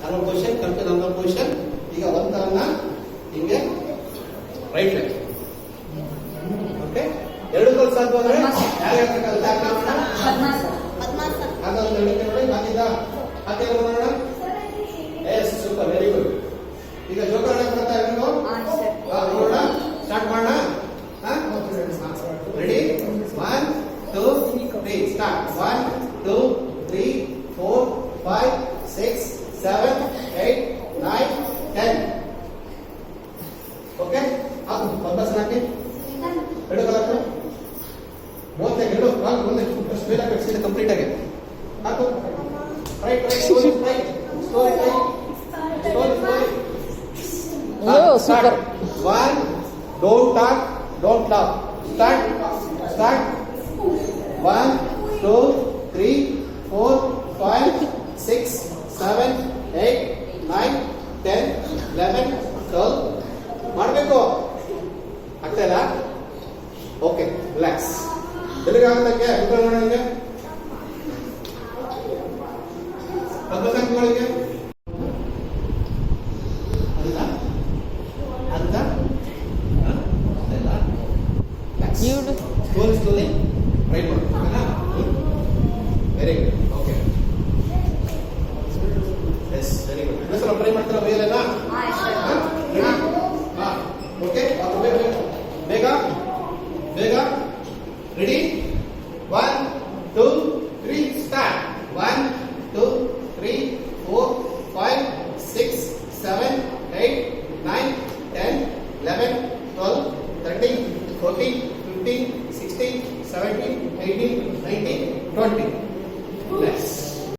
Normal position, come to normal position. ಈಗ ಒಂದನ್ನ ಹಿಂಗೆ ರೈಟ್ ಲೆಗ್. ಓಕೆ, ಎರಡು ಕಾಲು ಸಾಧ್ಯ ಅಂದ್ರೆ ಹಾಗೆ ನೋಡೋಣ. Yes, super, very good. ಈಗ ಜೋಕರ್ ಬರ್ತಾ ಇರೋದು ನೋಡೋಣ, ಸ್ಟಾರ್ಟ್ ಮಾಡೋಣ. Ready, 1 2 3 start. 1 2 3 4 5 6 7 8 9 10. ಓಕೆ, ಅದು ಪಂಪಸ್ ಹಾಕಿ ಎರಡು ಕಾಲ ಮೂವತ್ತೆ ಎರಡು ಕಾಲು ಮುಂದೆ ಸ್ಪೀಡ್ ಆಗಿ ಕಂಪ್ಲೀಟ್ ಆಗಿ ಹಾಕು. Write write slowly write slowly write slowly slowly. Start. 1 don't talk, don't laugh. Start start. 1 2 3 4 5 6 7 8 9 10 11 12. ಮಾಡಬೇಕು, ಆಗ್ತಾ ಇಲ್ಲ? Okay, relax. ಎಲ್ಲಿಗಾಗುತ್ತೆ ನೋಡೋಣ.